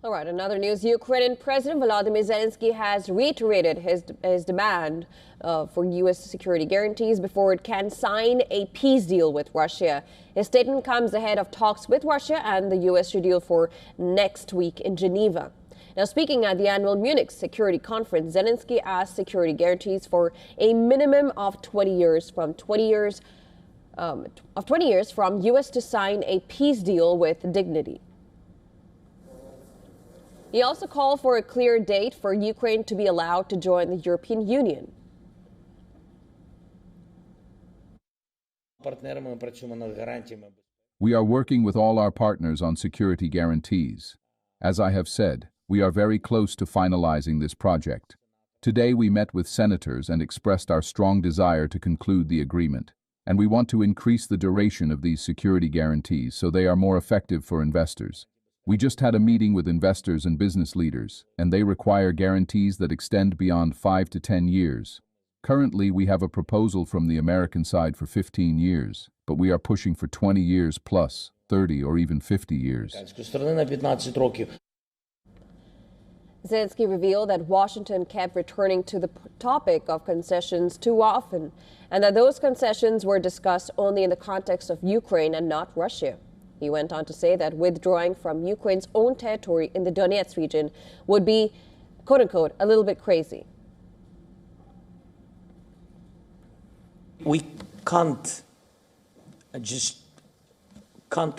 All right, another news. Ukrainian President Volodymyr Zelensky has reiterated his demand for U.S. security guarantees before it can sign a peace deal with Russia. His statement comes ahead of talks with Russia and the U.S. scheduled for next week in Geneva. Now, speaking at the annual Munich Security Conference, Zelensky asked security guarantees for a minimum of 20 years from U.S. to sign a peace deal with dignity. He also called for a clear date for Ukraine to be allowed to join the European Union. We are working with all our partners on security guarantees. As I have said, we are very close to finalizing this project. Today we met with senators and expressed our strong desire to conclude the agreement, and we want to increase the duration of these security guarantees so they are more effective for investors. We just had a meeting with investors and business leaders, and they require guarantees that extend beyond 5 to 10 years. Currently, we have a proposal from the American side for 15 years, but we are pushing for 20 years plus, 30 or even 50 years. Zelensky revealed that Washington kept returning to the topic of concessions too often, and that those concessions were discussed only in the context of Ukraine and not Russia. He went on to say that withdrawing from Ukraine's own territory in the Donetsk region would be, quote-unquote, a little bit crazy. We can't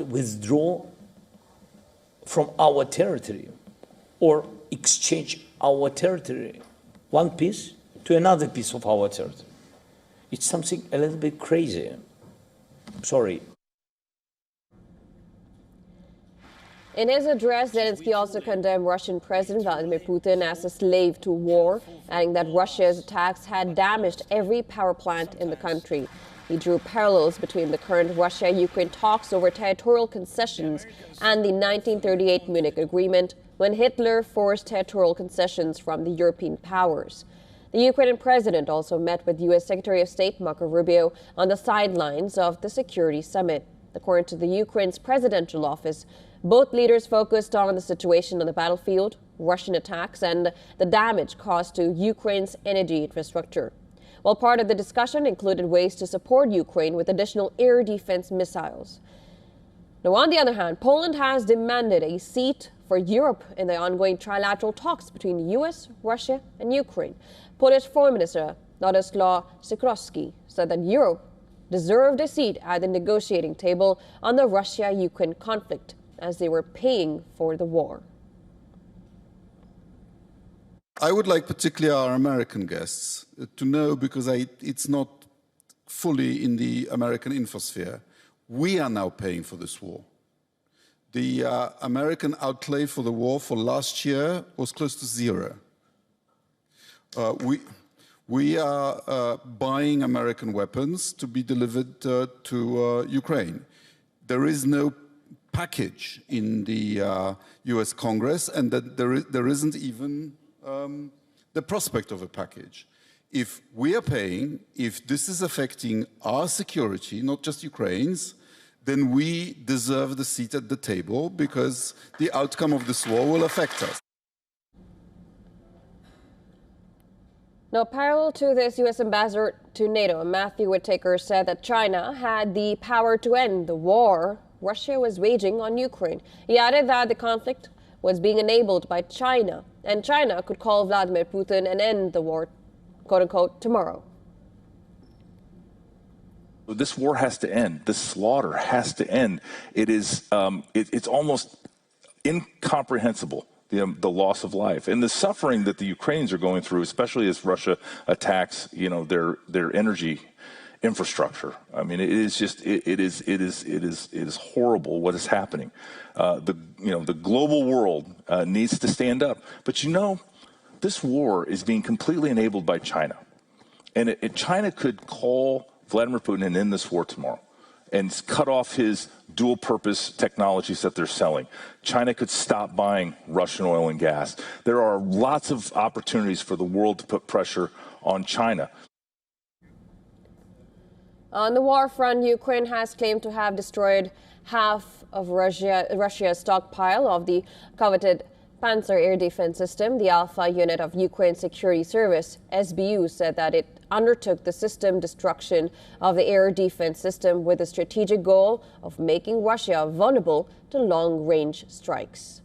withdraw from our territory or exchange our territory, one piece to another piece of our territory. It's something a little bit crazy. Sorry. In his address, Zelensky also condemned Russian President Vladimir Putin as a slave to war, adding that Russia's attacks had damaged every power plant in the country. He drew parallels between the current Russia-Ukraine talks over territorial concessions and the 1938 Munich Agreement, when Hitler forced territorial concessions from the European powers. The Ukrainian president also met with U.S. Secretary of State Marco Rubio on the sidelines of the security summit. According to the Ukraine's presidential office, both leaders focused on the situation on the battlefield, Russian attacks, and the damage caused to Ukraine's energy infrastructure. While part of the discussion included ways to support Ukraine with additional air defense missiles. Now, on the other hand, Poland has demanded a seat for Europe in the ongoing trilateral talks between the U.S., Russia, and Ukraine. Polish Foreign Minister Władysław Sikorski said that Europe deserved a seat at the negotiating table on the Russia-Ukraine conflict, as they were paying for the war. I would like particularly our American guests to know, because it's not fully in the American infosphere, we are now paying for this war. The American outlay for the war for last year was close to zero. We are buying American weapons to be delivered to Ukraine. There is no package in the US Congress, and that there isn't even the prospect of a package. If we are paying, if this is affecting our security, not just Ukraine's, then we deserve the seat at the table, because the outcome of this war will affect us. Now, parallel to this, U.S. Ambassador to NATO, Matthew Whitaker, said that China had the power to end the war Russia was waging on Ukraine. He added that the conflict was being enabled by China, and China could call Vladimir Putin and end the war, quote-unquote, tomorrow. This war has to end. This slaughter has to end. It is, it's almost incomprehensible, the loss of life and the suffering that the Ukrainians are going through, especially as Russia attacks, their energy infrastructure. I mean, it is just, it is horrible what is happening. The global world needs to stand up. But this war is being completely enabled by China, and China could call Vladimir Putin and end this war tomorrow, and cut off his dual-purpose technologies that they're selling. China could stop buying Russian oil and gas. There are lots of opportunities for the world to put pressure on China. On the war front, Ukraine has claimed to have destroyed half of Russia's stockpile of the coveted Panzer air defense system, the Alpha unit of Ukraine Security Service, SBU, said that it undertook the system destruction of the air defense system with the strategic goal of making Russia vulnerable to long-range strikes.